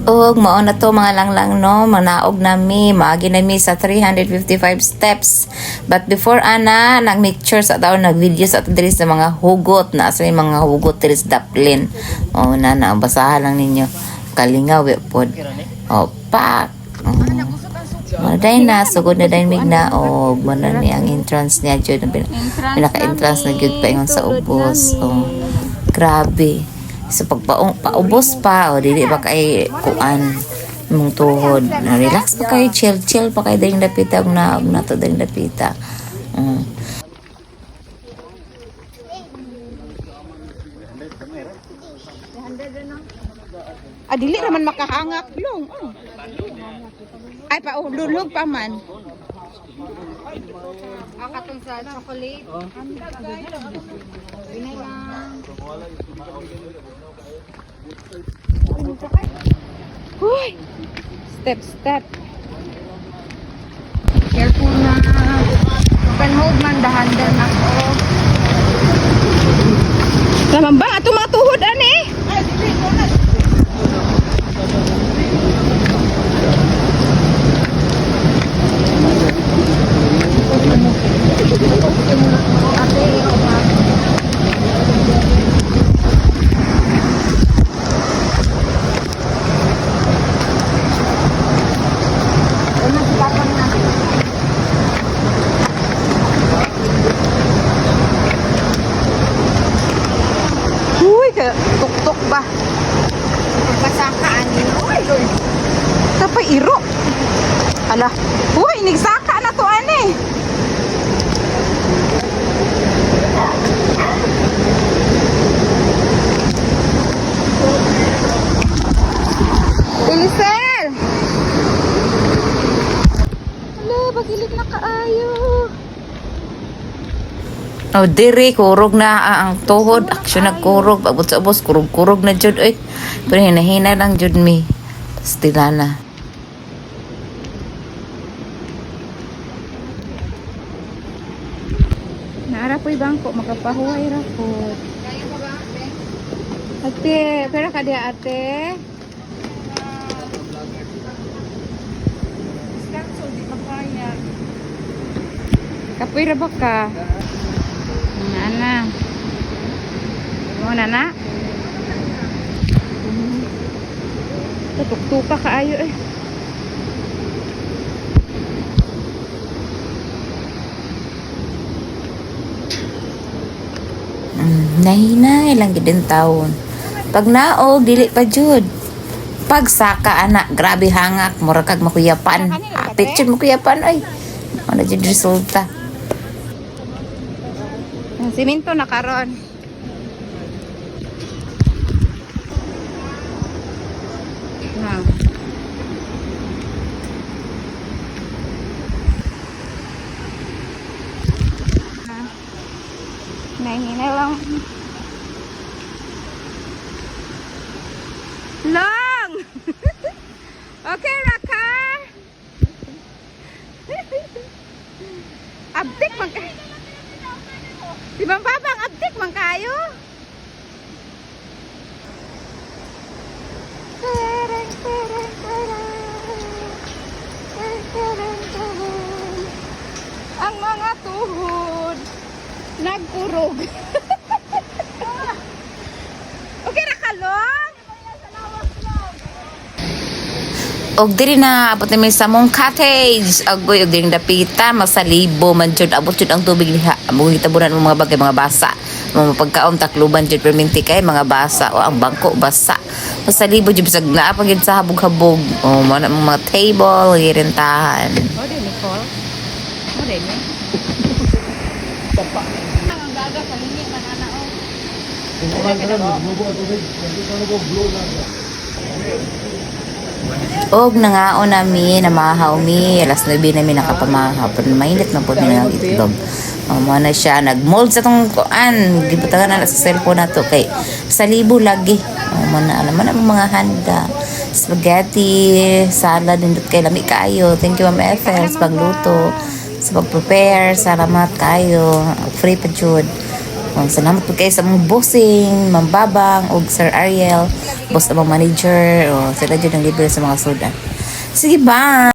Og mao na to mga langlang no, manaog nami, maagi nami sa 355 steps. But before ana, nag-picture sa taon, nag-video sa diri sa mga hugot na sa mga hugot diri sa Daplin. O na basahan lang ninyo. Kalingaw pod. O pak. Maday na, sugod na dahil mig na o mana ni ang entrance niya jud, pinaka-entrance na jud pa ingon sa ubos. O grabe. So paubos pa o dili ba kay kuan mong tuhod, na relax pa kay, chill pa kay ding dapita na to ding dapita. Dili raman makahangak long. Ay pa lulog pa man. Katong sa chocolate. Binay lang. Huy! Step. Careful na. Open hold man, dahan-dahan ako. Naman ba ato mga tuhod ani? Huy, tuk-tuk ba? Pagpasaka ani. Oy. Tapay iro. Ala. Huy, nigsaka na to ani. Ilisel! Ala, bagilit na kaayo. O diri kurog na ang tuhod, aksyon nagkurog, abot sa ubos kurog na jud oy. Pero hinahina lang jud mi. Stilana. Naara po'y bangko, makapahuway ra po. Ate, pera ka dia ate? Kapoy ra ba ka? Nana. Mo nana? Tutuk-tuka kaayo eh. Nahinay lang gid ang taon. Pag naog dili pa jud. Pag saka anak, grabe hangak, mura kag makuyapan. Apit jud makuyapan ay. Ano jud resulta? Ang simento na karon. Na. Nahinay lang. Long! Okay, Raka? Abdik man kayo. Di ba babang abdik man kayo? Ang mga tuhod nagkurog. Okay na kalong? Og diri na abot na mi sa mong cottage. Agoy og diri dapita, masalibo man jud, abot jud ang tubig diha. Amo gitabunan mga bagay, mga basa. Mga pagkaon takluban jud perminti kay mga basa o ang bangko basa. Masalibo jud bisag naa pagid sa habog-habog. O mga table girintahan. O din Nicole. O din eh. Ang gaga sa linya manana Og nangaon nami, namahaw mi, alas 9 nami nakapamahaw. Pero mainit na po nilang itlog. Mo na siya, nag-mold sa tong kuan. Gibutagan na sa cellphone na to. Kay sa libo lagi. Mo na, alam mo na mga handa. Spaghetti, salad, nindot kay lami kayo. Thank you Ma'am Ethel sa pagluto. Sa pag-prepare, salamat kayo. Free pa jud. Salamat po kayo sa mga bossing, Ma'am Babang, o Sir Ariel, boss na mga manager, o sila dyan ang libre sa mga sudan. Sige, bye!